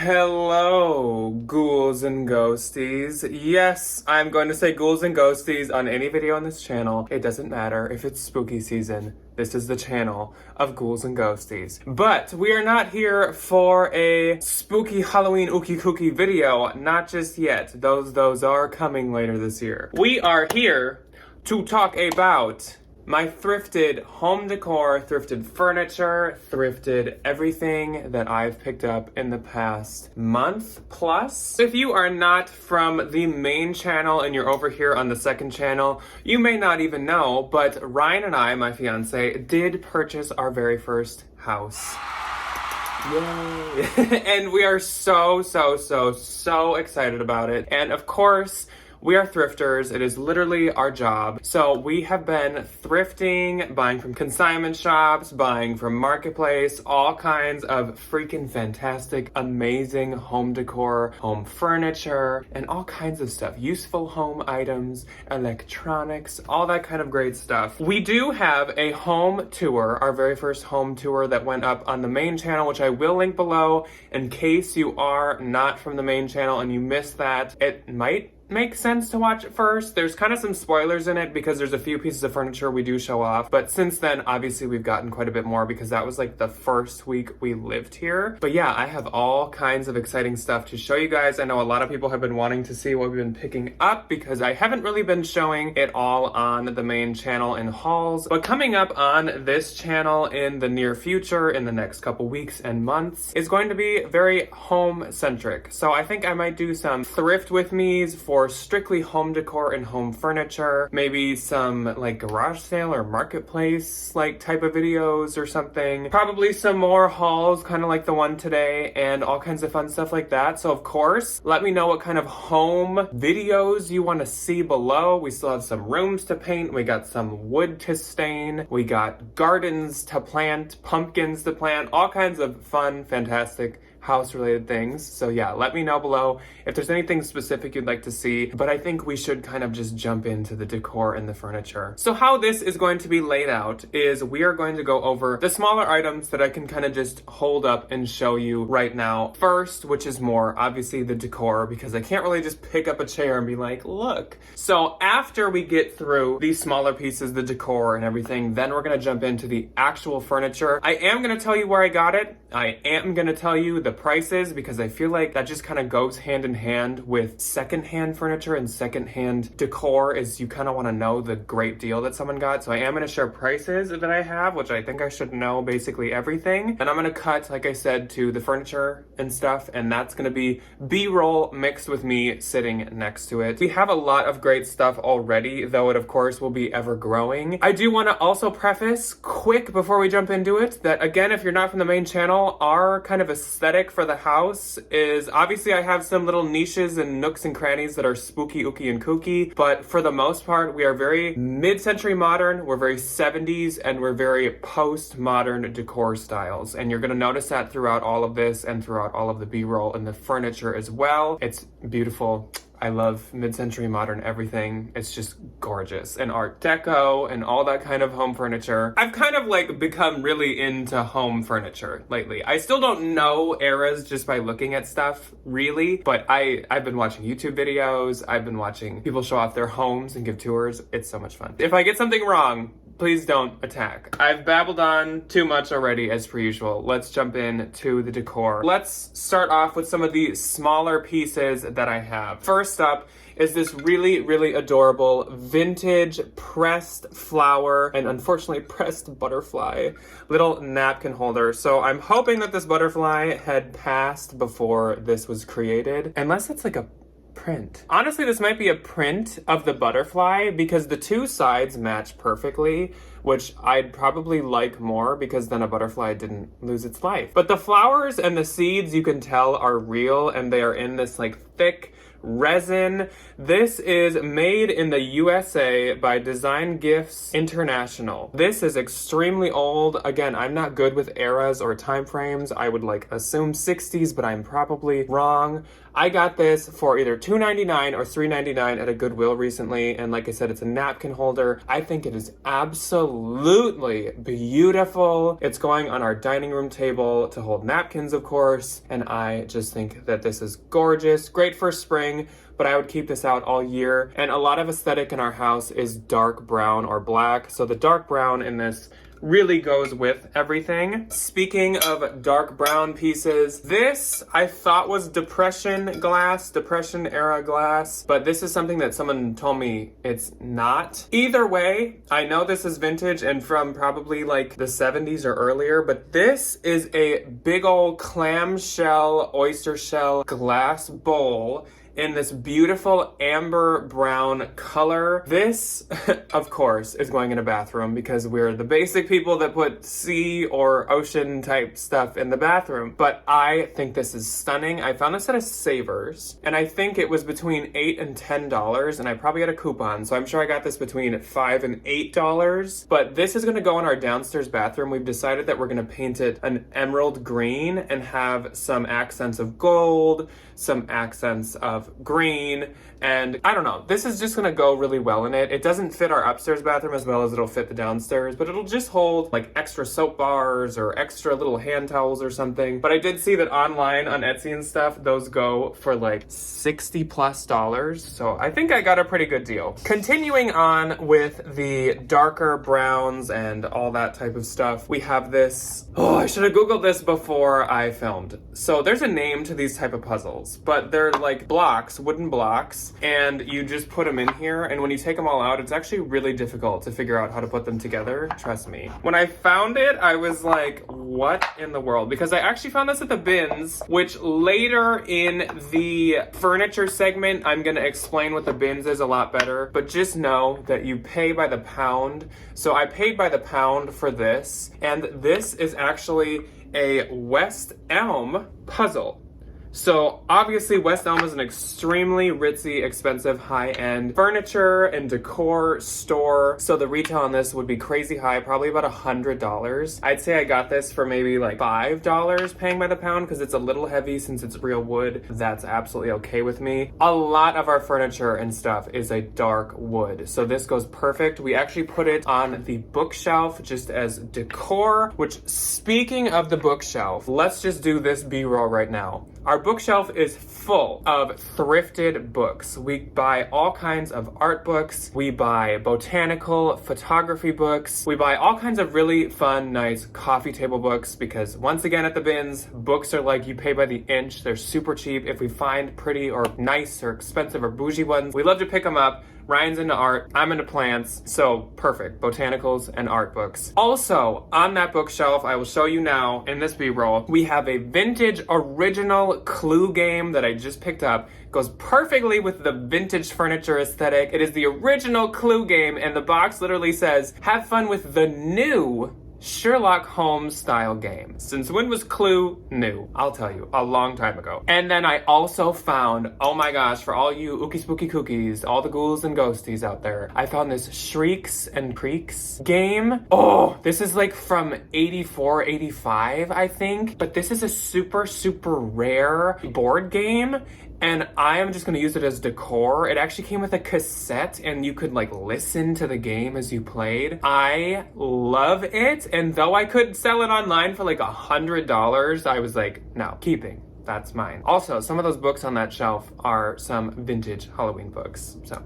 Hello, ghouls and ghosties. Yes, I'm going to say ghouls and ghosties on any video on this channel. It doesn't matter if it's spooky season. This is the channel of ghouls and ghosties. But we are not here for a spooky Halloween ookie cookie video. Not just yet. Those are coming later this year. We are here to talk about my thrifted home decor, thrifted furniture, thrifted everything that I've picked up in the past month plus. If you are not from the main channel and you're over here on the second channel, you may not even know, but Ryan and I, my fiance, did purchase our very first house. Yay! And we are so excited about it. And of course, we are thrifters. It is literally our job. So we have been thrifting, buying from consignment shops, buying from marketplace, all kinds of freaking fantastic, amazing home decor, home furniture, and all kinds of stuff. Useful home items, electronics, all that kind of great stuff. We do have a home tour, our very first home tour that went up on the main channel, which I will link below in case you are not from the main channel and you missed that. It might make sense to watch it first. There's kind of some spoilers in it because there's a few pieces of furniture we do show off, but since then obviously we've gotten quite a bit more because that was like the first week we lived here. But yeah, I have all kinds of exciting stuff to show you guys. I know a lot of people have been wanting to see what we've been picking up because I haven't really been showing it all on the main channel in hauls, but coming up on this channel in the near future, in the next couple weeks and months, is going to be very home centric. So I think I might do some thrift with me's for strictly home decor and home furniture, maybe some like garage sale or marketplace like type of videos or something, probably some more hauls kind of like the one today, and all kinds of fun stuff like that. So of course, let me know what kind of home videos you want to see below. We still have some rooms to paint, we got some wood to stain, we got gardens to plant, pumpkins to plant, all kinds of fun, fantastic house related things. So yeah, let me know below if there's anything specific you'd like to see, but I think we should kind of just jump into the decor and the furniture. So how this is going to be laid out is we are going to go over the smaller items that I can kind of just hold up and show you right now first, which is more obviously the decor, because I can't really just pick up a chair and be like, look. So after we get through these smaller pieces, the decor and everything, then we're going to jump into the actual furniture. I am going to tell you where I got it. I am going to tell you the prices because I feel like that just kind of goes hand in hand with secondhand furniture and secondhand decor, is you kind of want to know the great deal that someone got. So I am going to share prices that I have, which I think I should know basically everything. And I'm going to cut, like I said, to the furniture and stuff, and that's going to be B-roll mixed with me sitting next to it. We have a lot of great stuff already, though it of course will be ever growing. I do want to also preface quick before we jump into it that again, if you're not from the main channel, our kind of aesthetic for the house is obviously I have some little niches and nooks and crannies that are spooky, ooky, and kooky, but for the most part, we are very mid-century modern, we're very 70s, and we're very post-modern decor styles. And you're gonna notice that throughout all of this and throughout all of the B-roll and the furniture as well. It's beautiful. I love mid-century modern everything. It's just gorgeous. And Art Deco and all that kind of home furniture. I've kind of like become really into home furniture lately. I still don't know eras just by looking at stuff really, but I've been watching YouTube videos. I've been watching people show off their homes and give tours. It's so much fun. If I get something wrong, please don't attack. I've babbled on too much already as per usual. Let's jump in to the decor. Let's start off with some of the smaller pieces that I have. First up is this really adorable vintage pressed flower and unfortunately pressed butterfly little napkin holder. So I'm hoping that this butterfly had passed before this was created, unless it's like a print. Honestly, this might be a print of the butterfly because the two sides match perfectly, which I'd probably like more because then a butterfly didn't lose its life. But the flowers and the seeds you can tell are real, and they are in this like thick resin. This is made in the USA by Design Gifts International. This is extremely old. Again, I'm not good with eras or time frames. I would like assume 60s, but I'm probably wrong. I got this for either $2.99 or $3.99 at a Goodwill recently, and like I said, it's a napkin holder. I think it is absolutely beautiful. It's going on our dining room table to hold napkins, of course, and I just think that this is gorgeous. Great for spring, but I would keep this out all year. And a lot of aesthetic in our house is dark brown or black, so the dark brown in this really goes with everything. Speaking of dark brown pieces, this I thought was Depression era glass, but this is something that someone told me it's not. Either way, I know this is vintage and from probably like the 70s or earlier, but this is a big old clamshell, oyster shell glass bowl in this beautiful amber brown color. This, of course, is going in a bathroom because we're the basic people that put sea or ocean type stuff in the bathroom. But I think this is stunning. I found this at a Savers, and I think it was between $8 and $10, and I probably had a coupon, so I'm sure I got this between $5 and $8. But this is gonna go in our downstairs bathroom. We've decided that we're gonna paint it an emerald green and have some accents of gold, some accents of green, and I don't know, this is just gonna go really well in it. It doesn't fit our upstairs bathroom as well as it'll fit the downstairs, but it'll just hold like extra soap bars or extra little hand towels or something. But I did see that online on Etsy and stuff, those go for like $60+, so I think I got a pretty good deal. Continuing on with the darker browns and all that type of stuff, we have this, oh, I should have Googled this before I filmed. So there's a name to these type of puzzles, but they're like blocks, wooden blocks, and you just put them in here, and when you take them all out, it's actually really difficult to figure out how to put them together, trust me. When I found it, I was like, what in the world? Because I actually found this at the bins, which later in the furniture segment, I'm gonna explain what the bins is a lot better, but just know that you pay by the pound. So I paid by the pound for this, and this is actually a West Elm puzzle. So obviously West Elm is an extremely ritzy, expensive, high-end furniture and decor store. So the retail on this would be crazy high, probably about $100. I'd say I got this for maybe like $5 paying by the pound because it's a little heavy since it's real wood. That's absolutely okay with me. A lot of our furniture and stuff is a dark wood, so this goes perfect. We actually put it on the bookshelf just as decor, which speaking of the bookshelf, let's just do this B-roll right now. Our bookshelf is full of thrifted books. We buy all kinds of art books. We buy botanical photography books. We buy all kinds of really fun, nice coffee table books because once again at the bins, books are like you pay by the inch. They're super cheap. If we find pretty or nice or expensive or bougie ones, we love to pick them up. Ryan's into art, I'm into plants, so perfect, botanicals and art books. Also, on that bookshelf, I will show you now in this B-roll, we have a vintage original Clue game that I just picked up. It goes perfectly with the vintage furniture aesthetic. It is the original Clue game, and the box literally says, have fun with the new Sherlock Holmes style game. Since when was Clue new? I'll tell you, a long time ago. And then I also found, oh my gosh, for all you ookie spooky cookies, all the ghouls and ghosties out there, I found this Shrieks and Creaks game. Oh, this is like from 84, 85, I think. But this is a super, super rare board game. And I am just gonna use it as decor. It actually came with a cassette and you could like listen to the game as you played. I love it. And though I could sell it online for like $100, I was like, no, keeping. That's mine. Also, some of those books on that shelf are some vintage Halloween books. So,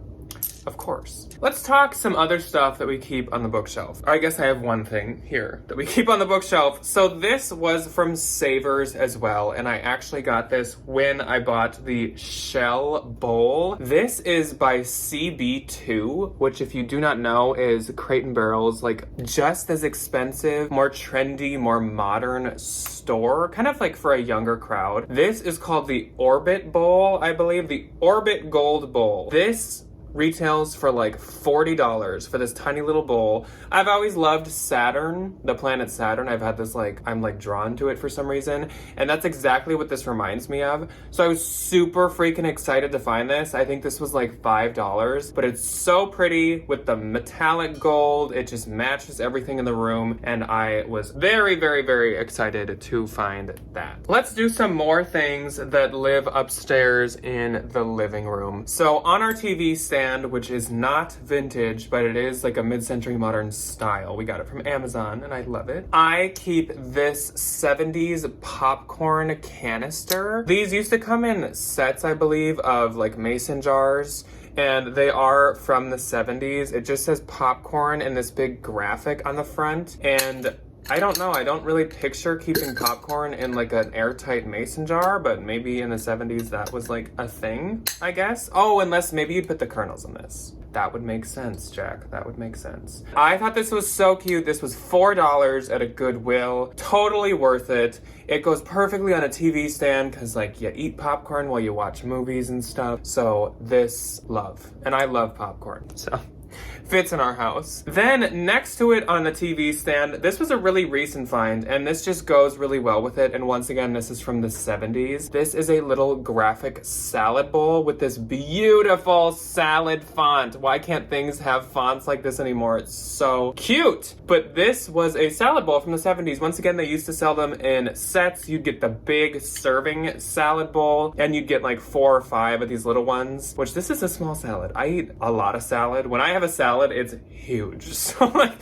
of course. Let's talk some other stuff that we keep on the bookshelf. Or I guess I have one thing here that we keep on the bookshelf. So this was from Savers as well, and I actually got this when I bought the shell bowl. This is by CB2, which if you do not know is Crate and Barrel's like just as expensive, more trendy, more modern store, kind of like for a younger crowd. This is called the Orbit Bowl, I believe, the Orbit Gold Bowl. This retails for like $40 for this tiny little bowl. I've always loved Saturn, the planet Saturn. I've had this like, I'm like drawn to it for some reason. And that's exactly what this reminds me of. So I was super freaking excited to find this. I think this was like $5, but it's so pretty with the metallic gold. It just matches everything in the room. And I was very, very, very excited to find that. Let's do some more things that live upstairs in the living room. So on our TV stand, which is not vintage, but it is like a mid-century modern style. We got it from Amazon and I love it. I keep this 70s popcorn canister. These used to come in sets, I believe, of like mason jars. And they are from the 70s. It just says popcorn in this big graphic on the front. And I don't know, I don't really picture keeping popcorn in like an airtight mason jar, but maybe in the 70s that was like a thing, I guess. Oh, unless maybe you'd put the kernels in this. That would make sense, Jack. That would make sense. I thought this was so cute. This was $4 at a Goodwill. Totally worth it. It goes perfectly on a TV stand because like you eat popcorn while you watch movies and stuff. So this love. And I love popcorn, so fits in our house. Then next to it on the TV stand, this was a really recent find and this just goes really well with it. And once again, this is from the 70s. This is a little graphic salad bowl with this beautiful salad font. Why can't things have fonts like this anymore? It's so cute. But this was a salad bowl from the 70s. Once again, they used to sell them in sets. You'd get the big serving salad bowl and you'd get like 4 or 5 of these little ones, which this is a small salad. I eat a lot of salad. When I have a salad, it's huge. So like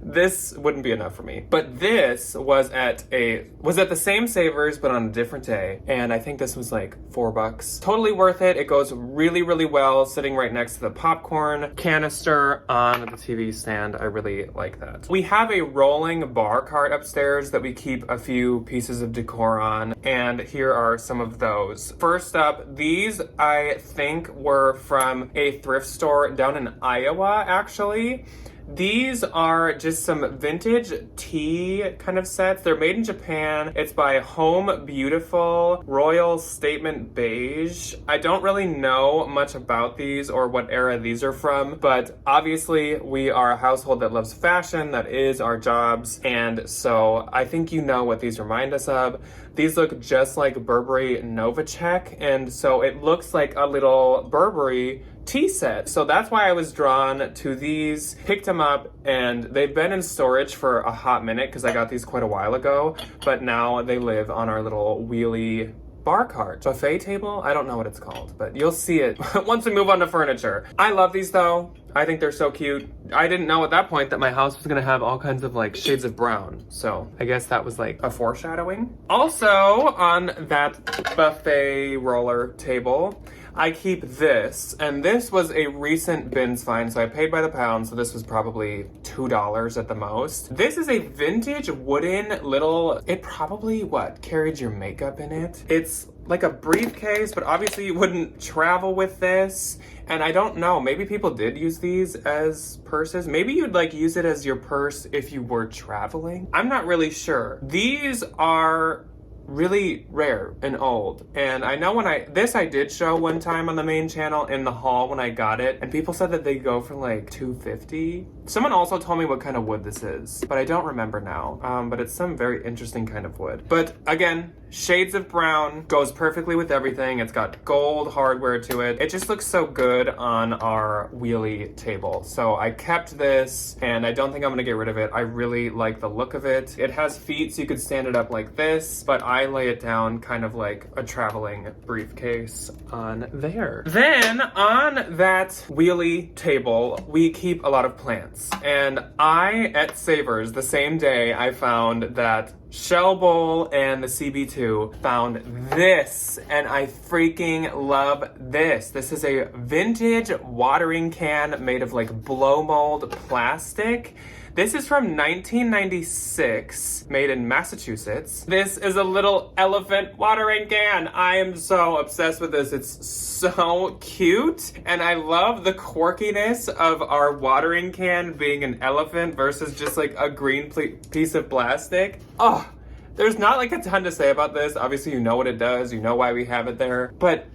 this wouldn't be enough for me. But this was at the same Savers but on a different day. And I think this was like $4. Totally worth it. It goes really, really well sitting right next to the popcorn canister on the TV stand. I really like that. We have a rolling bar cart upstairs that we keep a few pieces of decor on. And here are some of those. First up, these I think were from a thrift store down in Iowa, actually. These are just some vintage tea kind of sets. They're made in Japan. It's by Home Beautiful Royal Statement Beige. I don't really know much about these or what era these are from, but obviously we are a household that loves fashion. That is our jobs. And so I think you know what these remind us of. These look just like Burberry Novacek. And so it looks like a little Burberry tea set. So that's why I was drawn to these, picked them up, and they've been in storage for a hot minute because I got these quite a while ago, but now they live on our little wheelie bar cart. Buffet table? I don't know what it's called, but you'll see it once we move on to furniture. I love these though. I think they're so cute. I didn't know at that point that my house was gonna have all kinds of like shades of brown. So I guess that was like a foreshadowing. Also on that buffet roller table, I keep this, and this was a recent bins find, so I paid by the pound, so this was probably $2 at the most. This is a vintage wooden little, it probably, carried your makeup in it? It's like a briefcase, but obviously you wouldn't travel with this. And I don't know, maybe people did use these as purses. Maybe you'd like use it as your purse if you were traveling. I'm not really sure. These are really rare and old. And I know this I did show one time on the main channel in the haul when I got it, and people said that they go for like $2.50. Someone also told me what kind of wood this is, but I don't remember now. But it's some very interesting kind of wood. But again, shades of brown, goes perfectly with everything. It's got gold hardware to it. It just looks so good on our wheelie table. So I kept this, and I don't think I'm gonna get rid of it. I really like the look of it. It has feet, so you could stand it up like this, but I lay it down kind of like a traveling briefcase on there. Then on that wheelie table, we keep a lot of plants. And at Savers, the same day, I found that Shell Bowl and the CB2 found this, and I freaking love this. This is a vintage watering can made of like blow mold plastic. This is from 1996, made in Massachusetts. This is a little elephant watering can. I am so obsessed with this. It's so cute. And I love the quirkiness of our watering can being an elephant versus just like a green piece of plastic. Oh, there's not like a ton to say about this. Obviously, you know what it does. You know why we have it there. But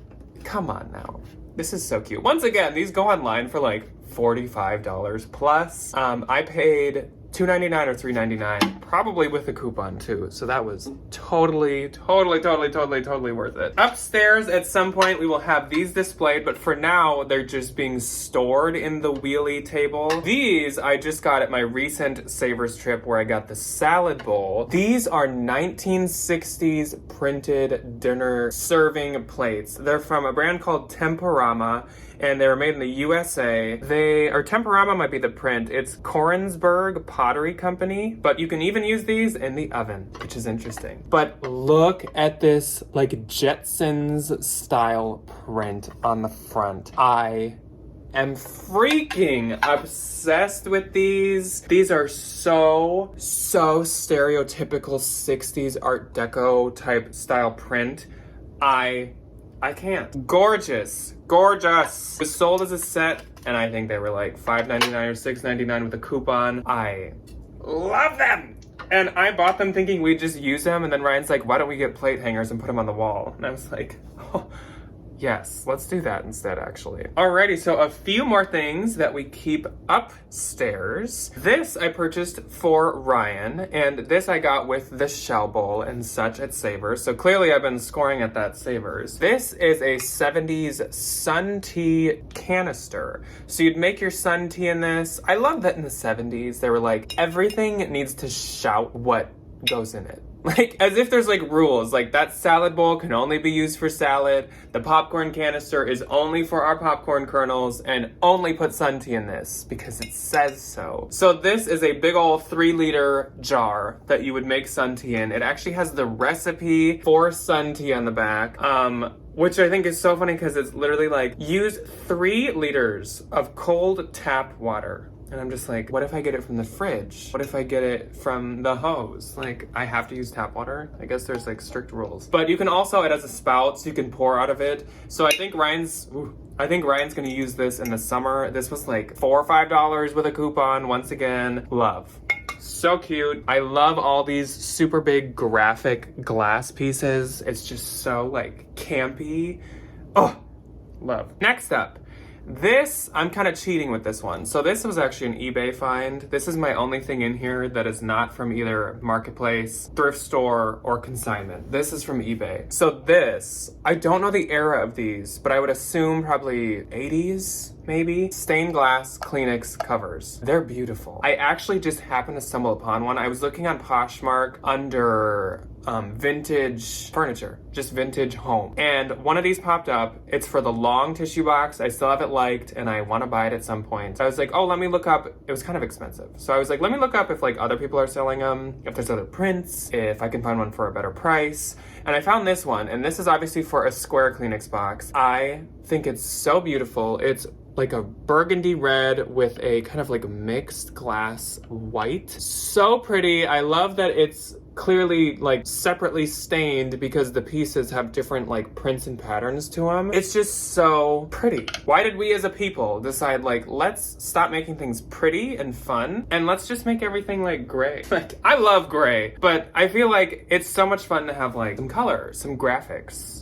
come on now. This is so cute. Once again, these go online for like $45 plus. I paid $2.99 or $3.99, probably with a coupon too. So that was totally worth it. Upstairs at some point we will have these displayed, but for now they're just being stored in the wheelie table. These I just got at my recent Savers trip where I got the salad bowl. These are 1960s printed dinner serving plates. They're from a brand called Temporama, and they were made in the USA. Temporama might be the print. It's Korensberg Pottery Company, but you can even use these in the oven, which is interesting. But look at this like Jetsons style print on the front. I am freaking obsessed with these. These are so stereotypical 60s Art Deco type style print. I can't. Gorgeous. It was sold as a set, and I think they were like $5.99 or $6.99 with a coupon. I love them! And I bought them thinking we'd just use them, and then Ryan's like, why don't we get plate hangers and put them on the wall? And I was like, oh, yes, let's do that instead, actually. Alrighty, so a few more things that we keep upstairs. This I purchased for Ryan, and this I got with the shell bowl and such at Savers. So clearly I've been scoring at that Savers. This is a 70s sun tea canister. So you'd make your sun tea in this. I love that in the 70s, they were like, everything needs to shout what goes in it. Like, as if there's like rules, like that salad bowl can only be used for salad, the popcorn canister is only for our popcorn kernels, and only put sun tea in this because it says so. So this is a big old 3-liter jar that you would make sun tea in. It actually has the recipe for sun tea on the back, which I think is so funny because it's literally like, use 3 liters of cold tap water. And I'm just like, what if I get it from the fridge? What if I get it from the hose? Like, I have to use tap water? I guess there's like strict rules. But you can also, it has a spout so you can pour out of it. So I think Ryan's gonna use this in the summer. This was like $4 or $5 with a coupon. Once again, love. So cute. I love all these super big graphic glass pieces. It's just so like campy. Oh, love. Next up. This, I'm kind of cheating with this one. So this was actually an eBay find. This is my only thing in here that is not from either marketplace, thrift store, or consignment. This is from eBay. So this, I don't know the era of these, but I would assume probably 80s, maybe. Stained glass Kleenex covers. They're beautiful. I actually just happened to stumble upon one. I was looking on Poshmark under vintage furniture, just vintage home. And one of these popped up. It's for the long tissue box. I still have it liked and I want to buy it at some point. I was like, oh, let me look up. It was kind of expensive. So I was like, let me look up if like other people are selling them, if there's other prints, if I can find one for a better price. And I found this one, and this is obviously for a square Kleenex box. I think it's so beautiful. It's like a burgundy red with a kind of like mixed glass white. So pretty. I love that it's clearly like separately stained because the pieces have different like prints and patterns to them. It's just so pretty. Why did we as a people decide like, let's stop making things pretty and fun and let's just make everything like gray? Like, I love gray, but I feel like it's so much fun to have like some color, some graphics.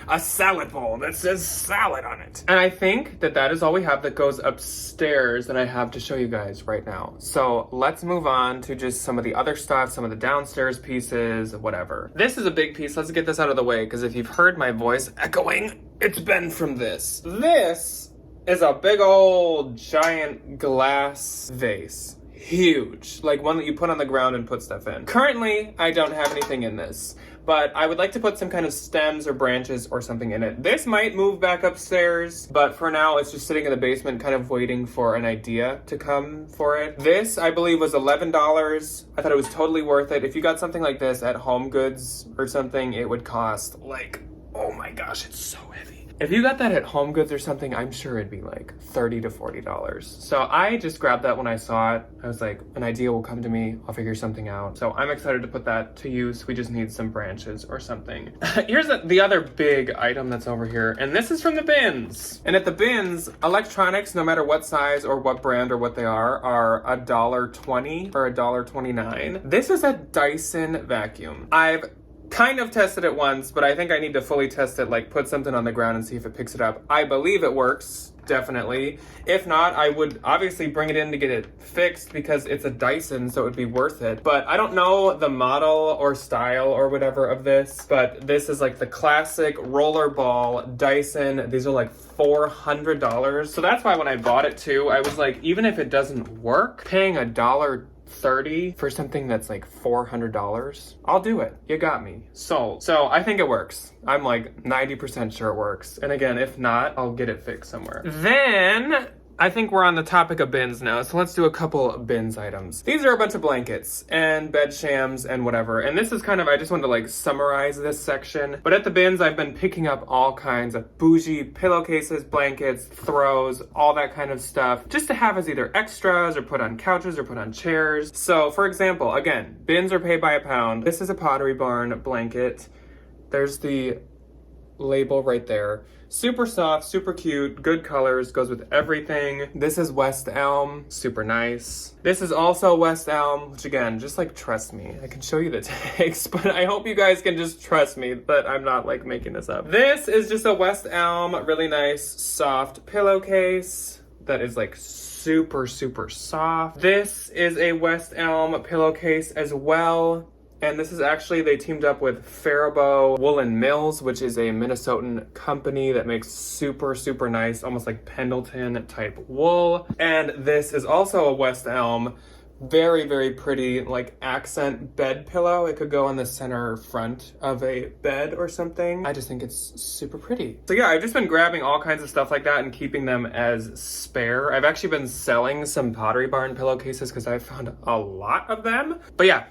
A salad bowl that says salad on it. And I think that that is all we have that goes upstairs that I have to show you guys right now. So let's move on to just some of the other stuff, some of the downstairs pieces, whatever. This is a big piece. Let's get this out of the way because if you've heard my voice echoing, it's been from this. This is a big old giant glass vase. Huge, like one that you put on the ground and put stuff in. Currently, I don't have anything in this, but I would like to put some kind of stems or branches or something in it. This might move back upstairs, but for now, it's just sitting in the basement, kind of waiting for an idea to come for it. This, I believe, was $11. I thought it was totally worth it. If you got something like this at Home Goods or something, it would cost like, oh my gosh, it's so heavy. If you got that at Home Goods or something, I'm sure it'd be like $30 to $40. So I just grabbed that when I saw it. I was like, an idea will come to me. I'll figure something out. So I'm excited to put that to use. We just need some branches or something. Here's the other big item that's over here. And this is from the bins. And at the bins, electronics, no matter what size or what brand or what they are $1.20 or $1.29. This is a Dyson vacuum. I've kind of tested it once, but I think I need to fully test it, like put something on the ground and see if it picks it up. I believe it works, definitely. If not, I would obviously bring it in to get it fixed because it's a Dyson, so it would be worth it. But I don't know the model or style or whatever of this, but this is like the classic rollerball Dyson. These are like $400. So that's why when I bought it too, I was like, even if it doesn't work, paying $1.30 for something that's like $400, I'll do it. You got me. Sold. So I think it works. I'm like 90% sure it works. And again, if not, I'll get it fixed somewhere. Then I think we're on the topic of bins now, so let's do a couple bins items. These are a bunch of blankets and bed shams and whatever. And this is kind of, I just wanted to like summarize this section. But at the bins, I've been picking up all kinds of bougie pillowcases, blankets, throws, all that kind of stuff, just to have as either extras or put on couches or put on chairs. So for example, again, bins are paid by a pound. This is a Pottery Barn blanket. There's the label right there. Super soft, super cute, good colors, goes with everything. This is West Elm, super nice. This is also West Elm, which again, just like trust me. I can show you the tags, but I hope you guys can just trust me that I'm not like making this up. This is just a West Elm, really nice, soft pillowcase that is like super, super soft. This is a West Elm pillowcase as well. And this is actually, they teamed up with Faribault Woolen Mills, which is a Minnesotan company that makes super, super nice, almost like Pendleton type wool. And this is also a West Elm, very, very pretty, like accent bed pillow. It could go on the center front of a bed or something. I just think it's super pretty. So yeah, I've just been grabbing all kinds of stuff like that and keeping them as spare. I've actually been selling some Pottery Barn pillowcases because I found a lot of them. But yeah,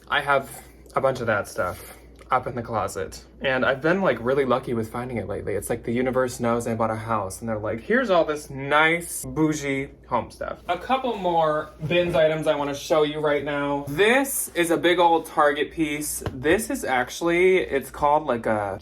I have a bunch of that stuff up in the closet. And I've been like really lucky with finding it lately. It's like the universe knows I bought a house and they're like, here's all this nice bougie home stuff. A couple more bins items I want to show you right now. This is a big old Target piece. This is actually, it's called like a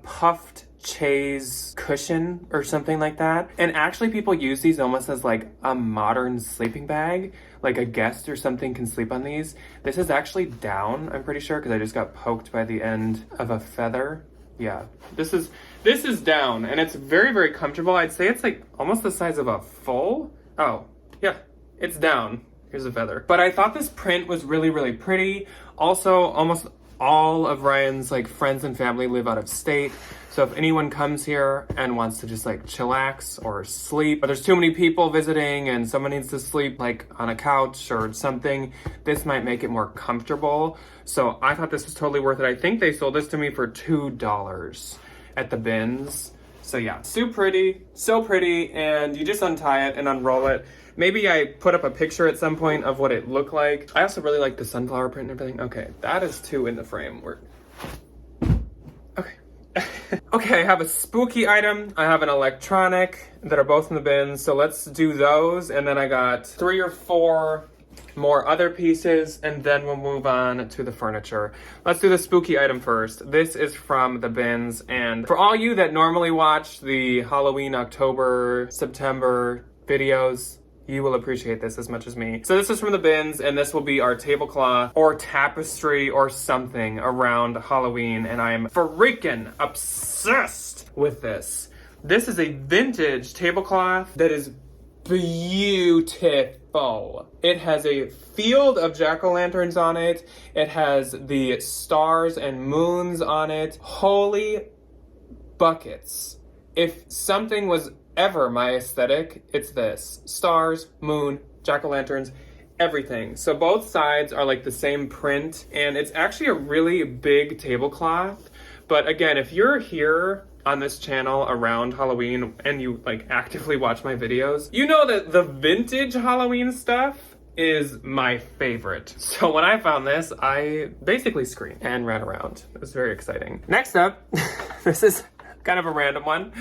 puffed chaise cushion or something like that. And actually people use these almost as like a modern sleeping bag. Like a guest or something can sleep on these. This is actually down, I'm pretty sure, because I just got poked by the end of a feather. Yeah, this is down and it's very, very comfortable. I'd say it's like almost the size of a full. Oh, yeah, it's down. Here's a feather. But I thought this print was really, really pretty. Also, almost all of Ryan's like friends and family live out of state. So if anyone comes here and wants to just like chillax or sleep, or there's too many people visiting and someone needs to sleep like on a couch or something, this might make it more comfortable. So I thought this was totally worth it. I think they sold this to me for $2 at the bins. So yeah, so pretty, and you just untie it and unroll it. Maybe I put up a picture at some point of what it looked like. I also really like the sunflower print and everything. Okay, that is 2 in the frame. Okay. Okay, I have a spooky item. I have an electronic that are both in the bins. So let's do those. And then I got 3 or 4 more other pieces, and then we'll move on to the furniture. Let's do the spooky item first. This is from the bins, and for all you that normally watch the Halloween, October, September videos, you will appreciate this as much as me. So this is from the bins, and this will be our tablecloth or tapestry or something around Halloween, and I'm freaking obsessed with this. This is a vintage tablecloth that is beautiful. It has a field of jack-o'-lanterns on it. It has the stars and moons on it. Holy buckets. If something was ever my aesthetic, it's this. Stars, moon, jack-o'-lanterns, everything. So both sides are like the same print, and it's actually a really big tablecloth. But again, if you're here on this channel around Halloween and you like actively watch my videos, you know that the vintage Halloween stuff is my favorite. So when I found this, I basically screamed and ran around. It was very exciting. Next up, this is kind of a random one,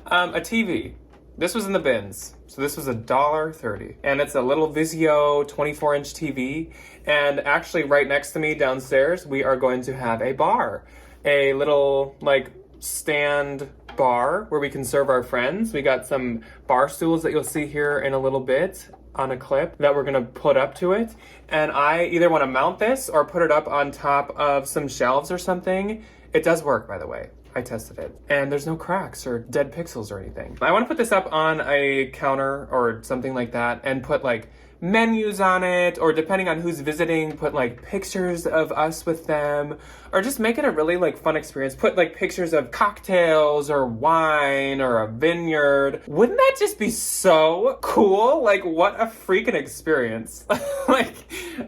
a TV. This was in the bins. So this was $1.30, and it's a little Vizio 24-inch TV. And actually right next to me downstairs, we are going to have a bar, a little like stand bar where we can serve our friends. We got some bar stools that you'll see here in a little bit. on a clip that we're gonna put up to it. And I either wanna mount this or put it up on top of some shelves or something. It does work, by the way. I tested it. And there's no cracks or dead pixels or anything. I wanna put this up on a counter or something like that and put like menus on it, or depending on who's visiting, put like pictures of us with them, or just make it a really like fun experience. Put like pictures of cocktails or wine or a vineyard. Wouldn't that just be so cool? Like, what a freaking experience. Like,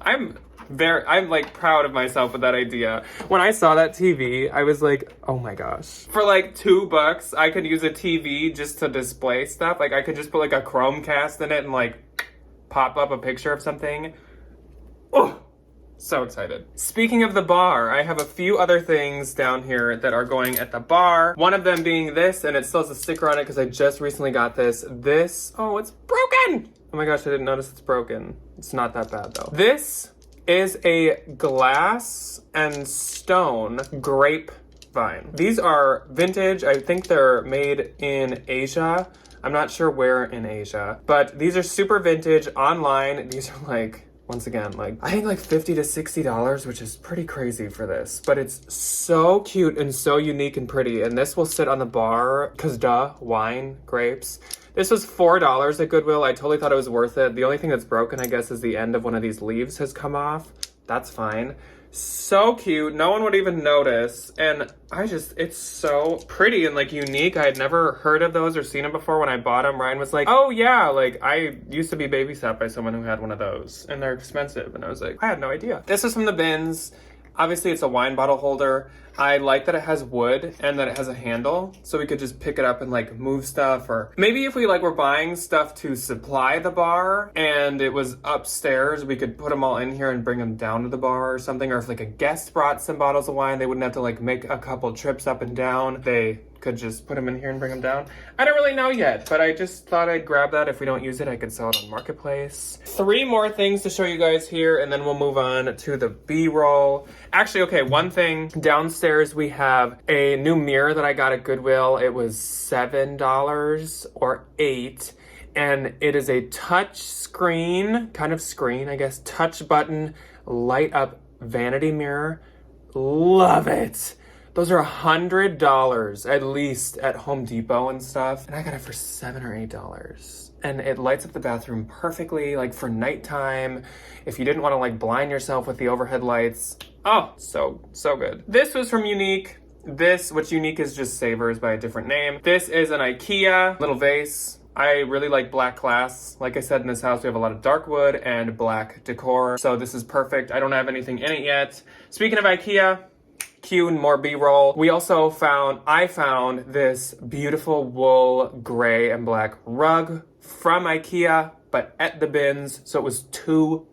I'm like proud of myself with that idea. When I saw that TV, I was like, oh my gosh. For like $2, I could use a TV just to display stuff. Like, I could just put like a Chromecast in it and like pop up a picture of something. Oh, so excited. Speaking of the bar, I have a few other things down here that are going at the bar. One of them being this, and it still has a sticker on it because I just recently got this. Oh, it's broken. Oh my gosh, I didn't notice it's broken. It's not that bad though. This is a glass and stone grapevine. These are vintage. I think they're made in Asia. I'm not sure where in Asia, but these are super vintage online. These are like, once again, like, I think like $50 to $60, which is pretty crazy for this, but it's so cute and so unique and pretty. And this will sit on the bar, cause duh, wine, grapes. This was $4 at Goodwill. I totally thought it was worth it. The only thing that's broken, I guess, is the end of one of these leaves has come off. That's fine. So cute. No one would even notice. And it's so pretty and like unique. I had never heard of those or seen them before. When I bought them, Ryan was like, oh yeah, like I used to be babysat by someone who had one of those and they're expensive. And I was like, I had no idea. This is from the bins. Obviously it's a wine bottle holder. I like that it has wood and that it has a handle, so we could just pick it up and like move stuff, or maybe if we like were buying stuff to supply the bar and it was upstairs, we could put them all in here and bring them down to the bar or something. Or if like a guest brought some bottles of wine, they wouldn't have to like make a couple trips up and down. They could just put them in here and bring them down. I don't really know yet, but I just thought I'd grab that. If we don't use it, I could sell it on Marketplace. 3 more things to show you guys here, and then we'll move on to the B-roll. Actually, okay, one thing. Downstairs, we have a new mirror that I got at Goodwill. It was $7 or $8, and it is a touch screen, kind of screen, I guess, touch button, light up vanity mirror. Love it. Those are $100 at least at Home Depot and stuff. And I got it for $7 or $8. And it lights up the bathroom perfectly, like for nighttime. If you didn't want to like blind yourself with the overhead lights. Oh, so good. This was from Unique. Which Unique is just Savers by a different name. This is an IKEA little vase. I really like black glass. Like I said, in this house, we have a lot of dark wood and black decor. So this is perfect. I don't have anything in it yet. Speaking of IKEA, cue and more B-roll. I found this beautiful wool gray and black rug from IKEA, but at the bins, so it was $2.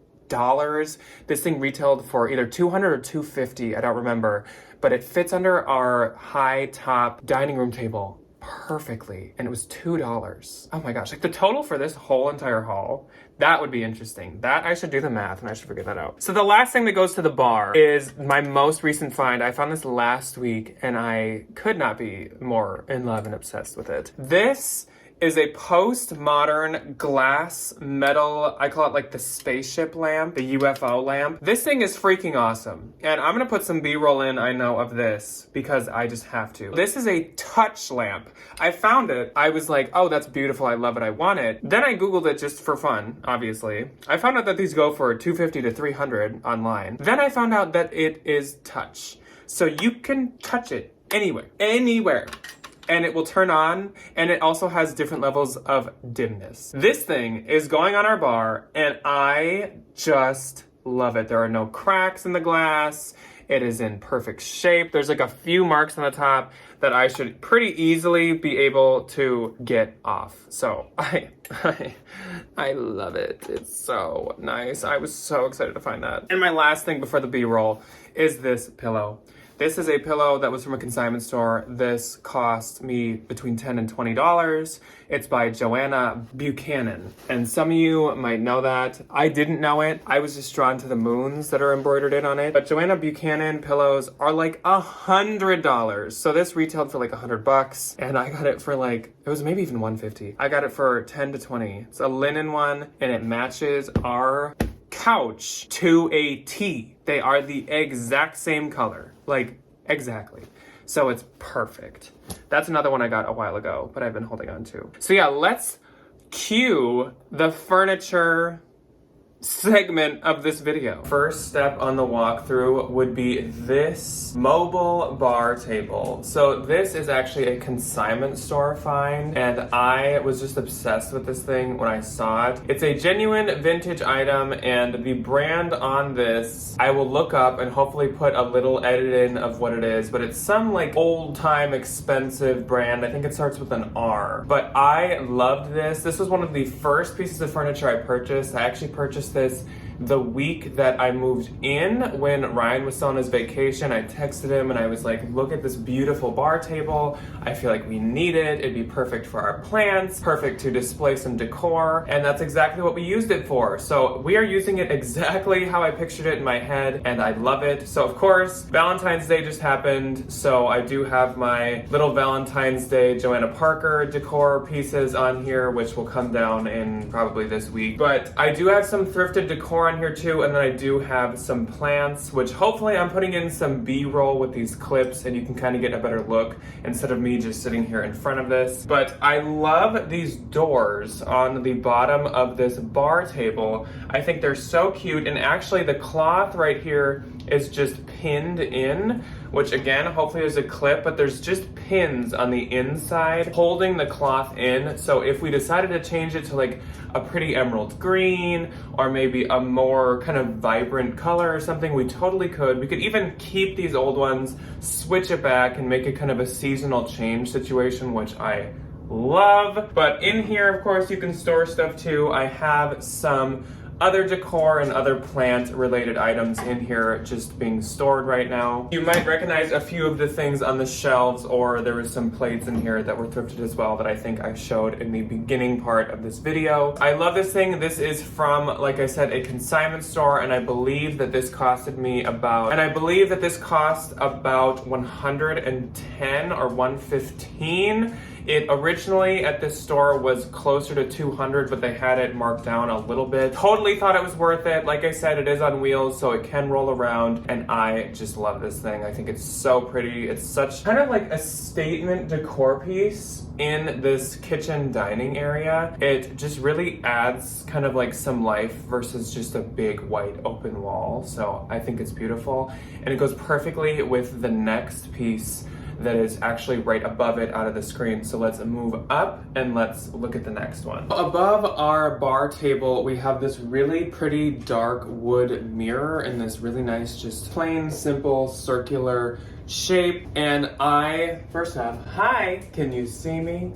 This thing retailed for either $200 or $250, I don't remember, but it fits under our high top dining room table perfectly, and it was $2. Oh my gosh, like the total for this whole entire haul, that would be interesting. That I should do the math and I should figure that out. So the last thing that goes to the bar is my most recent find. I found this last week and I could not be more in love and obsessed with it. This is a postmodern glass metal, I call it like the spaceship lamp, the UFO lamp. This thing is freaking awesome. And I'm gonna put some B-roll in, I know, of this because I just have to. This is a touch lamp. I found it, I was like, oh, that's beautiful, I love it, I want it. Then I Googled it just for fun, obviously. I found out that these go for $250 to $300 online. Then I found out that it is touch. So you can touch it anywhere. And it will turn on, and it also has different levels of dimness. This thing is going on our bar, and I just love it. There are no cracks in the glass. It is in perfect shape. There's like a few marks on the top that I should pretty easily be able to get off. So I love it. It's so nice. I was so excited to find that. And my last thing before the B-roll is this pillow. This is a pillow that was from a consignment store. This cost me between $10 and $20. It's by Joanna Buchanan. And some of you might know that. I didn't know it. I was just drawn to the moons that are embroidered in on it. But Joanna Buchanan pillows are like $100. So this retailed for like $100, and I got it for like, it was maybe even $150. I got it for 10 to 20. It's a linen one, and it matches our couch to a T. They are the exact same color. Like, exactly. So it's perfect. That's another one I got a while ago, but I've been holding on to. So yeah, let's cue the furniture segment of this video. First step on the walkthrough would be this mobile bar table. So this is actually a consignment store find, and I was just obsessed with this thing when I saw it. It's a genuine vintage item, and the brand on this I will look up and hopefully put a little edit in of what it is, but it's some like old time expensive brand. I think it starts with an R. But I loved this. This was one of the first pieces of furniture I purchased. I actually purchased this the week that I moved in when Ryan was still on his vacation. I texted him and I was like, look at this beautiful bar table. I feel like we need it. It'd be perfect for our plants, perfect to display some decor. And that's exactly what we used it for. So we are using it exactly how I pictured it in my head, and I love it. So of course, Valentine's Day just happened. So I do have my little Valentine's Day Joanna Parker decor pieces on here, which will come down in probably this week. But I do have some thrifted decor on here too, and then I do have some plants, which hopefully I'm putting in some B-roll with these clips, and you can kind of get a better look instead of me just sitting here in front of this. But I love these doors on the bottom of this bar table. I think they're so cute, and actually the cloth right here is just pinned in, which again, hopefully is a clip, but there's just pins on the inside holding the cloth in. So if we decided to change it to like a pretty emerald green, or maybe a more kind of vibrant color or something, we totally could. We could even keep these old ones, switch it back, and make it kind of a seasonal change situation, which I love. But in here, of course, you can store stuff too. I have some other decor and other plant related items in here just being stored right now. You might recognize a few of the things on the shelves, or there was some plates in here that were thrifted as well that I think I showed in the beginning part of this video. I love this thing. This is from, like I said, a consignment store, and I believe that this cost about 110 or 115. It originally at this store was closer to 200, but they had it marked down a little bit. Totally thought it was worth it. Like I said, it is on wheels, so it can roll around, and I just love this thing. I think it's so pretty. It's such kind of like a statement decor piece in this kitchen dining area. It just really adds kind of like some life versus just a big white open wall. So I think it's beautiful, and it goes perfectly with the next piece that is actually right above it out of the screen. So let's move up and let's look at the next one. Above our bar table, we have this really pretty dark wood mirror in this really nice, just plain, simple, circular shape. And I, first off, hi, can you see me?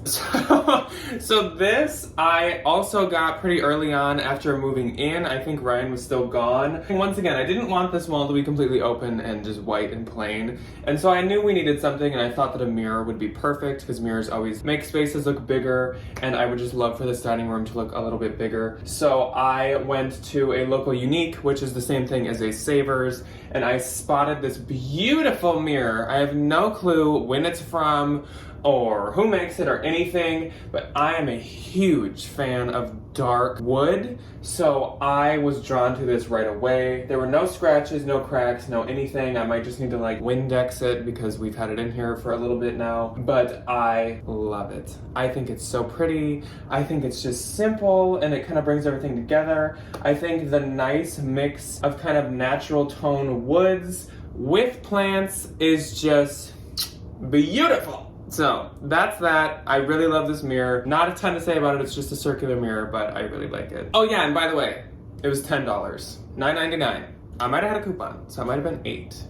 So this I also got pretty early on after moving in. I think Ryan was still gone. And once again, I didn't want this wall to be completely open and just white and plain. And so I knew we needed something, and I thought that a mirror would be perfect because mirrors always make spaces look bigger, and I would just love for this dining room to look a little bit bigger. So I went to a local Unique, which is the same thing as a Savers, and I spotted this beautiful mirror. I have no clue when it's from or who makes it or anything, but I am a huge fan of dark wood, so I was drawn to this right away. There were no scratches, no cracks, no anything. I might just need to like Windex it because we've had it in here for a little bit now, but I love it. I think it's so pretty. I think it's just simple, and it kind of brings everything together. I think the nice mix of kind of natural tone woods with plants is just beautiful. So that's that. I really love this mirror. Not a ton to say about it. It's just a circular mirror, but I really like it. Oh yeah, and by the way, it was $10, $9.99. I might have had a coupon, so it might have been $8.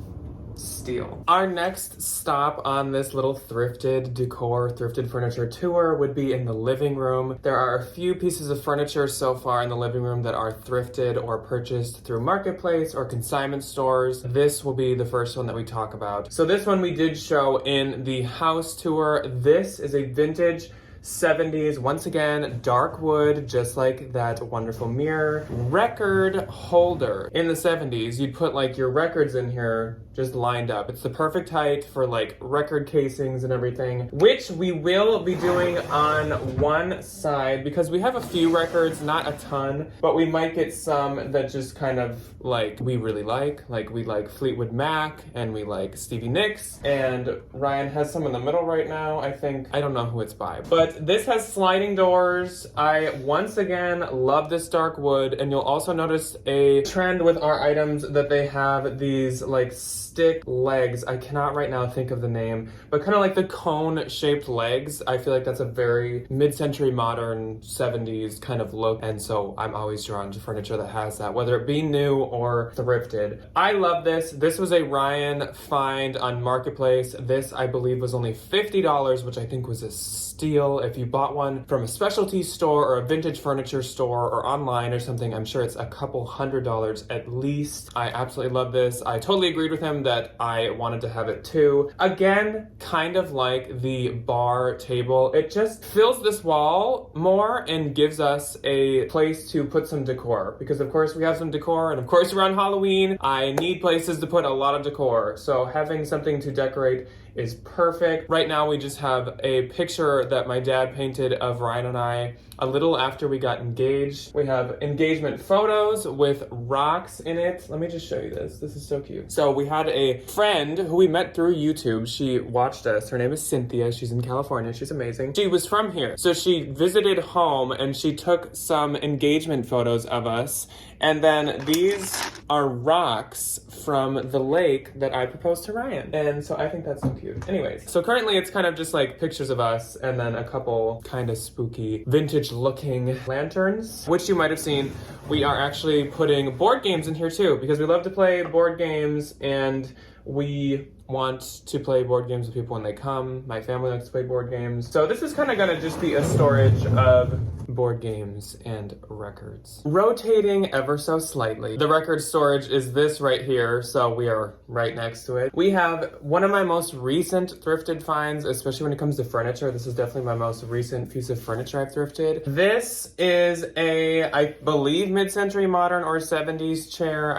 steal. Our next stop on this little thrifted decor, thrifted furniture tour would be in the living room. There are a few pieces of furniture so far in the living room that are thrifted or purchased through Marketplace or consignment stores. This will be the first one that we talk about. So this one we did show in the house tour. This is a vintage 70s, once again, dark wood, just like that wonderful mirror. Record holder. In the 70s, you'd put like your records in here just lined up. It's the perfect height for like record casings and everything, which we will be doing on one side because we have a few records, not a ton, but we might get some that just kind of like we really like we like Fleetwood Mac and we like Stevie Nicks, and Ryan has some in the middle right now, I think. I don't know who it's by, but this has sliding doors. I once again love this dark wood, and you'll also notice a trend with our items that they have these like stick legs. I cannot right now think of the name, but kind of like the cone shaped legs. I feel like that's a very mid-century modern 70s kind of look, and so I'm always drawn to furniture that has that, whether it be new or thrifted. I love this. This was a Ryan find on Marketplace. This I believe was only $50, which I think was a steal. If you bought one from a specialty store or a vintage furniture store or online or something, I'm sure it's a couple $100s at least. I absolutely love this. I totally agreed with him that I wanted to have it too. Again, kind of like the bar table, it just fills this wall more and gives us a place to put some decor, because of course we have some decor, and of course we're on Halloween. I need places to put a lot of decor, so having something to decorate is perfect. Right now we just have a picture that my dad painted of Ryan and I a little after we got engaged. We have engagement photos with rocks in it. Let me just show you this. This is so cute. So we had a friend who we met through YouTube. She watched us. Her name is Cynthia. She's in California. She's amazing. She was from here. So she visited home and she took some engagement photos of us. And then these are rocks from the lake that I proposed to Ryan. And so I think that's so cute. Anyways, so currently it's kind of just like pictures of us and then a couple kind of spooky vintage looking lanterns, which you might have seen. We are actually putting board games in here too, because we love to play board games and we want to play board games with people when they come. My family likes to play board games. So this is kind of gonna just be a storage of board games and records. Rotating ever so slightly. The record storage is this right here, so we are right next to it. We have one of my most recent thrifted finds, especially when it comes to furniture. This is definitely my most recent piece of furniture I've thrifted. This is a, I believe, mid-century modern or 70s chair.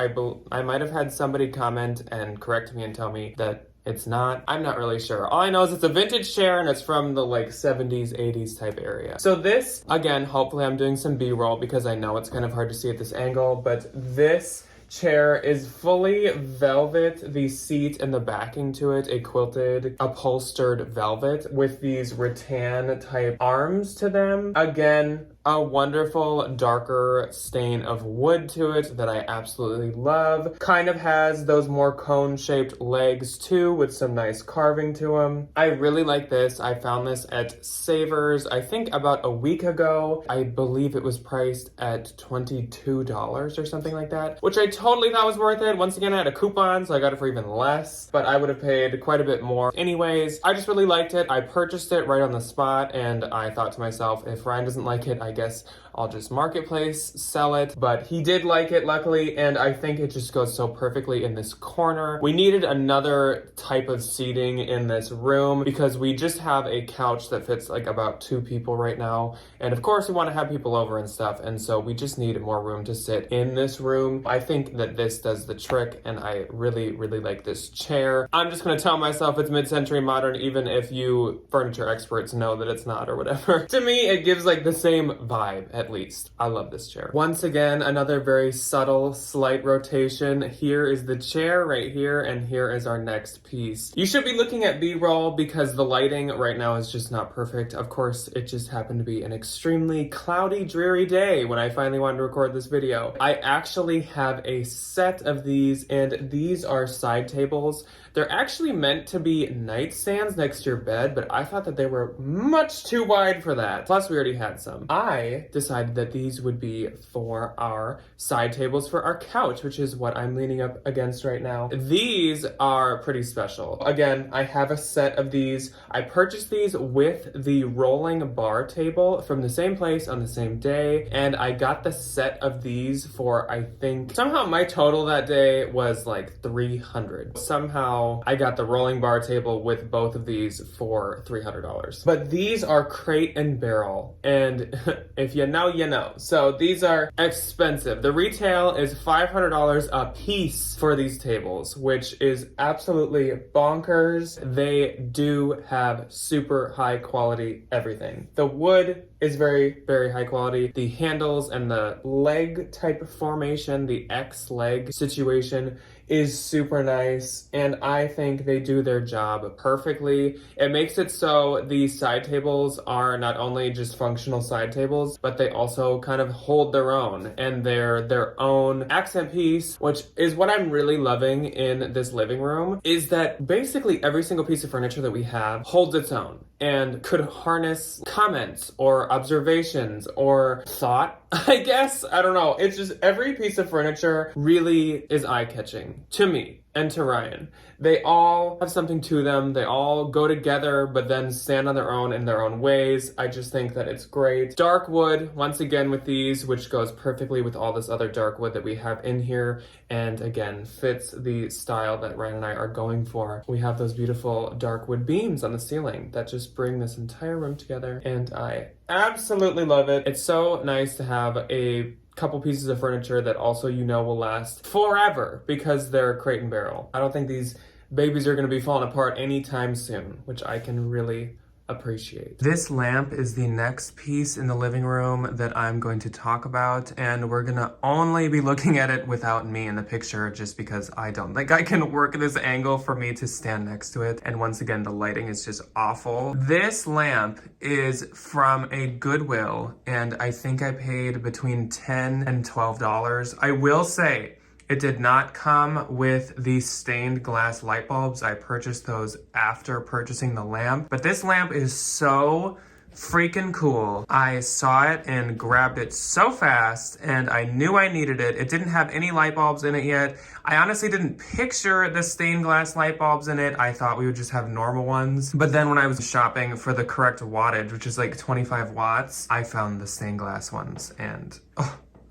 I might have had somebody comment and correct me and tell me that it's not. I'm not really sure. All I know is it's a vintage chair and it's from the like 70s, 80s type area. So this, again, hopefully I'm doing some B-roll because I know it's kind of hard to see at this angle, but this chair is fully velvet. The seat and the backing to it, a quilted, upholstered velvet with these rattan type arms to them. Again, a wonderful darker stain of wood to it that I absolutely love. Kind of has those more cone-shaped legs too, with some nice carving to them. I really like this. I found this at Savers, I think about a week ago. I believe it was priced at $22 or something like that, which I totally thought was worth it. Once again, I had a coupon, so I got it for even less, but I would have paid quite a bit more. Anyways, I just really liked it. I purchased it right on the spot, and I thought to myself, if Ryan doesn't like it, I guess I'll just Marketplace sell it. But he did like it, luckily, and I think it just goes so perfectly in this corner. We needed another type of seating in this room because we just have a couch that fits like about 2 people right now, and of course we want to have people over and stuff, and so we just need more room to sit in this room. I think that this does the trick, and I really like this chair. I'm just gonna tell myself it's mid-century modern, even if you furniture experts know that it's not or whatever. To me, it gives like the same vibe, at least. I love this chair. Once again, another very subtle, slight rotation. Here is the chair right here, and here is our next piece. You should be looking at B-roll because the lighting right now is just not perfect. Of course, it just happened to be an extremely cloudy, dreary day when I finally wanted to record this video. I actually have a set of these, and these are side tables. They're actually meant to be nightstands next to your bed, but I thought that they were much too wide for that. Plus, we already had some. I decided decided that these would be for our side tables for our couch, which is what I'm leaning up against right now. These are pretty special. Again, I have a set of these. I purchased these with the rolling bar table from the same place on the same day, and I got the set of these for, I think, somehow my total that day was like $300. Somehow I got the rolling bar table with both of these for $300. But these are Crate and Barrel, and if you know, you know. So these are expensive. The retail is $500 a piece for these tables, which is absolutely bonkers. They do have super high quality everything. The wood is very, very high quality. The handles and the leg type formation, the X leg situation, is super nice, and I think they do their job perfectly. It makes it so these side tables are not only just functional side tables, but they also kind of hold their own, and they're their own accent piece, which is what I'm really loving in this living room, is that basically every single piece of furniture that we have holds its own and could harness comments or observations or thought, I guess. I don't know. It's just every piece of furniture really is eye-catching to me and to Ryan. They all have something to them. They all go together, but then stand on their own in their own ways. I just think that it's great. Dark wood, once again with these, which goes perfectly with all this other dark wood that we have in here, and again, fits the style that Ryan and I are going for. We have those beautiful dark wood beams on the ceiling that just bring this entire room together, and I absolutely love it. It's so nice to have a couple pieces of furniture that also will last forever because they're Crate and Barrel. I don't think these babies are going to be falling apart anytime soon, which I can really appreciate. This lamp is the next piece in the living room that I'm going to talk about, and we're gonna only be looking at it without me in the picture just because I don't think I can work this angle for me to stand next to it. And once again, the lighting is just awful. This lamp is from a Goodwill, and I think I paid between $10 and $12. I will say, it did not come with the stained glass light bulbs. I purchased those after purchasing the lamp. But this lamp is so freaking cool. I saw it and grabbed it so fast, and I knew I needed it. It didn't have any light bulbs in it yet. I honestly didn't picture the stained glass light bulbs in it. I thought we would just have normal ones. But then when I was shopping for the correct wattage, which is like 25 watts, I found the stained glass ones, and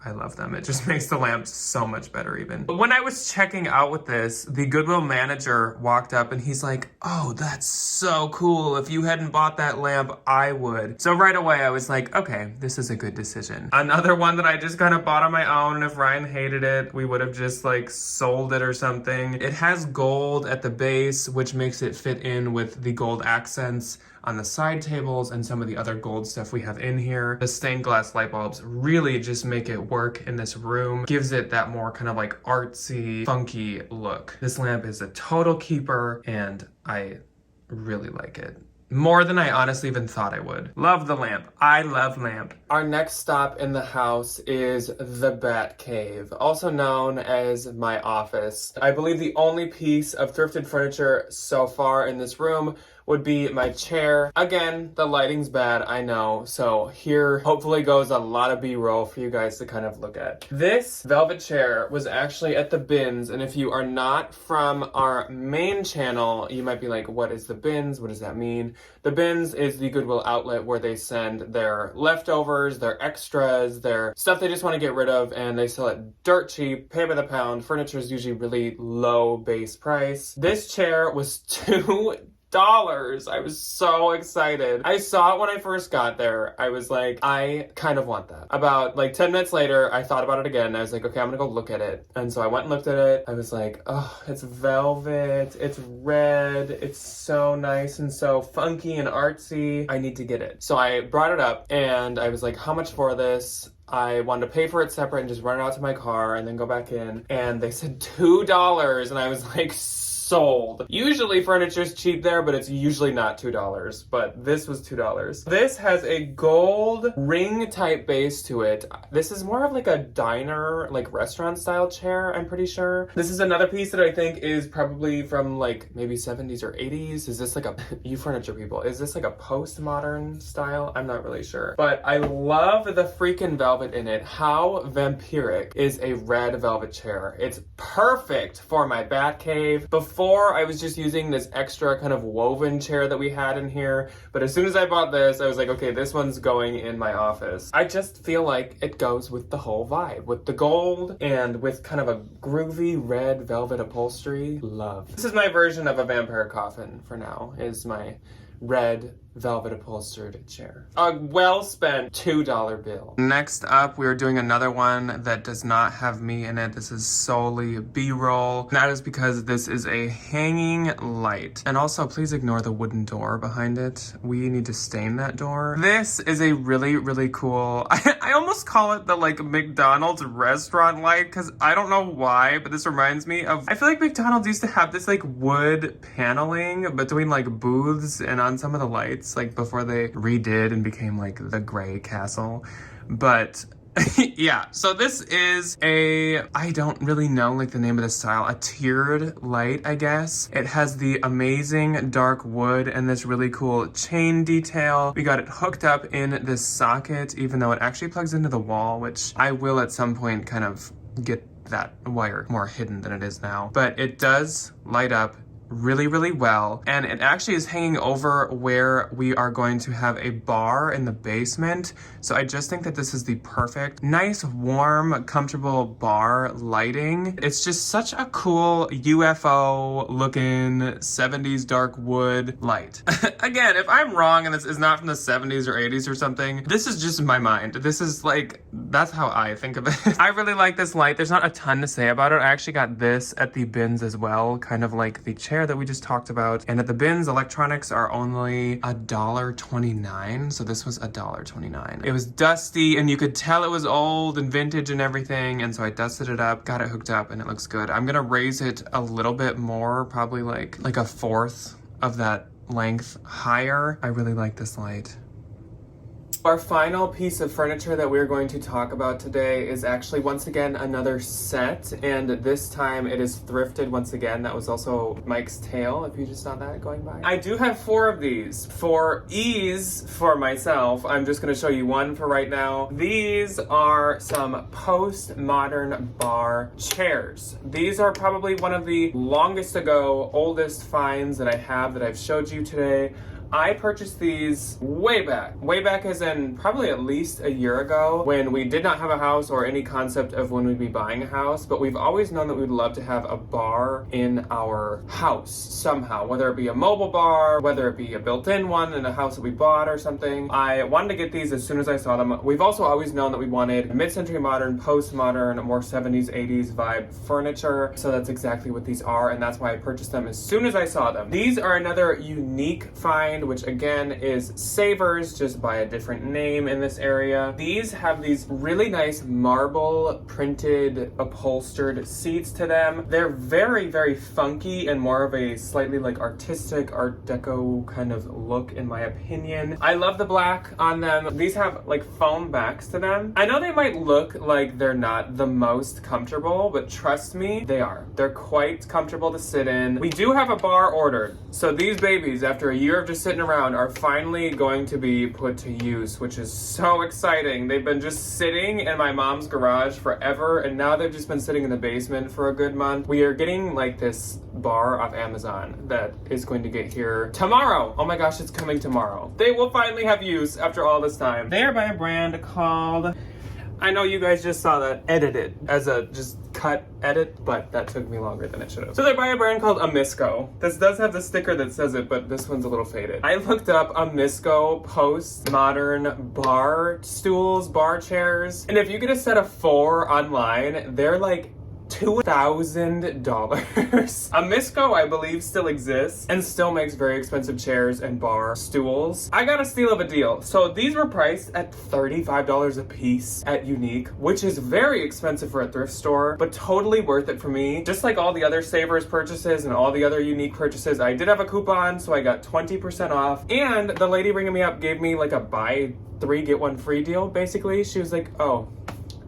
I love them. It just makes the lamp so much better even. But when I was checking out with this, the Goodwill manager walked up and he's like, "Oh, that's so cool. If you hadn't bought that lamp, I would." So right away I was like, okay, this is a good decision. Another one that I just kind of bought on my own, and if Ryan hated it, we would have just like sold it or something. It has gold at the base, which makes it fit in with the gold accents on the side tables and some of the other gold stuff we have in here. The stained glass light bulbs really just make it work in this room, gives it that more kind of like artsy, funky look. This lamp is a total keeper, and I really like it. More than I honestly even thought I would. Love the lamp. I love lamp. Our next stop in the house is the Bat Cave, also known as my office. I believe the only piece of thrifted furniture so far in this room would be my chair. Again, the lighting's bad, I know, so here hopefully goes a lot of B-roll for you guys to kind of look at. This velvet chair was actually at the bins, and if you are not from our main channel, you might be like, what is the bins? What does that mean? The bins is the Goodwill outlet where they send their leftovers, their extras, their stuff they just want to get rid of, and they sell it dirt cheap, pay by the pound. Furniture is usually really low base price. This chair was $2. I was so excited. I saw it when I first got there. I was like, I kind of want that. About like 10 minutes later, I thought about it again. I was like, okay, I'm gonna go look at it. And so I went and looked at it. I was like, oh, it's velvet, it's red, it's so nice and so funky and artsy. I need to get it. So I brought it up and I was like, how much for this? I wanted to pay for it separate and just run it out to my car and then go back in. And they said $2. And I was like, sold. Usually furniture's cheap there, but it's usually not $2, but this was $2. This has a gold ring type base to it. This is more of like a diner, like restaurant style chair, I'm pretty sure. This is another piece that I think is probably from like maybe 70s or 80s. Is this like a, you furniture people, is this like a postmodern style? I'm not really sure. But I love the freaking velvet in it. How vampiric is a red velvet chair? It's perfect for my bat cave. Before I was just using this extra kind of woven chair that we had in here. But as soon as I bought this, I was like, okay, this one's going in my office. I just feel like it goes with the whole vibe, with the gold and with kind of a groovy red velvet upholstery. Love. This is my version of a vampire coffin for now, is my red velvet upholstered chair. A well-spent $2 bill. Next up, we are doing another one that does not have me in it. This is solely B-roll. That is because this is a hanging light. And also, please ignore the wooden door behind it. We need to stain that door. This is a really, really cool, I almost call it the like McDonald's restaurant light, because I don't know why, but this reminds me of, I feel like McDonald's used to have this like wood paneling between like booths and on some of the lights, like before they redid and became like the gray castle. But yeah, so this is a, I don't really know like the name of the style, a tiered light, I guess. It has the amazing dark wood and this really cool chain detail. We got it hooked up in this socket, even though it actually plugs into the wall, which I will at some point kind of get that wire more hidden than it is now. But it does light up really, really well, and it actually is hanging over where we are going to have a bar in the basement. So I just think that this is the perfect, nice, warm, comfortable bar lighting. It's just such a cool UFO looking 70s dark wood light. Again, if I'm wrong and this is not from the 70s or 80s or something, this is just my mind. This is like, that's how I think of it. I really like this light. There's not a ton to say about it. I actually got this at the bins as well, kind of like the chair that we just talked about. And at the bins, electronics are only $1.29. So this was $1.29. It was dusty and you could tell it was old and vintage and everything. And so I dusted it up, got it hooked up, and it looks good. I'm gonna raise it a little bit more, probably like a fourth of that length higher. I really like this light. Our final piece of furniture that we're going to talk about today is actually once again another set, and this time it is thrifted once again. That was also Mike's tail, if you just saw that going by. I do have 4 of these. For ease for myself, I'm just going to show you one for right now. These are some postmodern bar chairs. These are probably one of the longest ago, oldest finds that I have that I've showed you today. I purchased these way back as in probably at least a year ago, when we did not have a house or any concept of when we'd be buying a house, but we've always known that we'd love to have a bar in our house somehow, whether it be a mobile bar, whether it be a built-in one in a house that we bought or something. I wanted to get these as soon as I saw them. We've also always known that we wanted mid-century modern, postmodern, more 70s, 80s vibe furniture, so that's exactly what these are, and that's why I purchased them as soon as I saw them. These are another unique find, which again is Savers, just by a different name in this area. These have these really nice marble printed upholstered seats to them. They're very, very funky and more of a slightly like artistic art deco kind of look in my opinion. I love the black on them. These have like foam backs to them. I know they might look like they're not the most comfortable, but trust me, they are. They're quite comfortable to sit in. We do have a bar ordered, so these babies, after a year of just sitting around, are finally going to be put to use, which is so exciting. They've been just sitting in my mom's garage forever, and now they've just been sitting in the basement for a good month. We are getting like this bar off Amazon that is going to get here tomorrow. Oh my gosh, it's coming tomorrow. They will finally have use after all this time. They are by a brand called, I know you guys just saw that edited as a just cut edit, but that took me longer than it should have. So they're by a brand called Amisco. This does have the sticker that says it, but this one's a little faded. I looked up Amisco post-modern bar stools, bar chairs, and if you get a set of 4 online, they're like $2,000. A Misco, I believe, still exists and still makes very expensive chairs and bar stools. I got a steal of a deal. So these were priced at $35 a piece at Unique, which is very expensive for a thrift store, but totally worth it for me. Just like all the other Savers purchases and all the other Unique purchases, I did have a coupon, so I got 20% off. And the lady ringing me up gave me like a buy 3 get 1 free deal, basically. She was like, oh,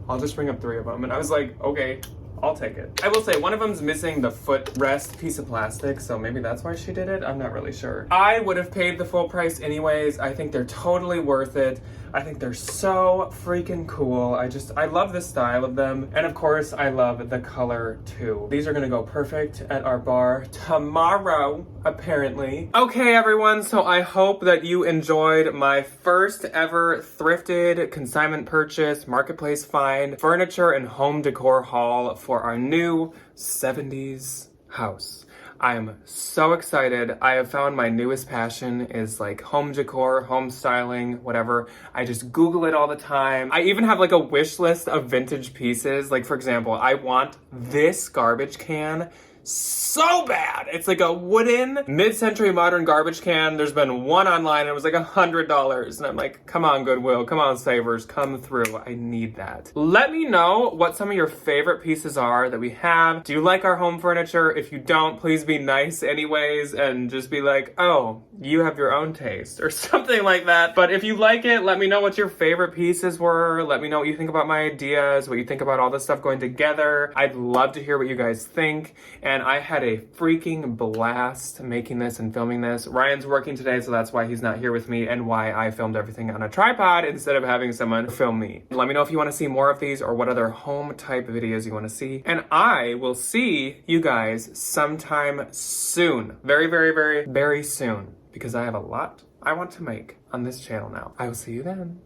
I'll just ring up 3 of them. And I was like, okay, I'll take it. I will say one of them's missing the footrest piece of plastic, so maybe that's why she did it. I'm not really sure. I would have paid the full price anyways. I think they're totally worth it. I think they're so freaking cool. I love the style of them. And of course, I love the color too. These are gonna go perfect at our bar tomorrow, apparently. Okay, everyone, so I hope that you enjoyed my first ever thrifted consignment purchase, marketplace find, furniture and home decor haul for our new 70s house. I am so excited. I have found my newest passion is like home decor, home styling, whatever. I just Google it all the time. I even have like a wish list of vintage pieces. Like for example, I want this garbage can so bad. It's like a wooden mid-century modern garbage can. There's been one online and it was like $100. And I'm like, come on, Goodwill, come on, Savers, come through. I need that. Let me know what some of your favorite pieces are that we have. Do you like our home furniture? If you don't, please be nice anyways and just be like, oh, you have your own taste or something like that. But if you like it, let me know what your favorite pieces were. Let me know what you think about my ideas, what you think about all this stuff going together. I'd love to hear what you guys think. And I had a freaking blast making this and filming this. Ryan's working today, so that's why he's not here with me and why I filmed everything on a tripod instead of having someone film me. Let me know if you want to see more of these or what other home type videos you want to see. And I will see you guys sometime soon. Very, very, very, very soon. Because I have a lot I want to make on this channel now. I will see you then.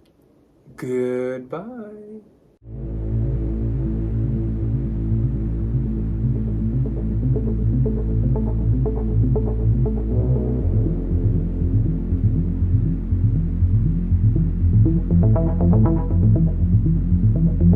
Goodbye.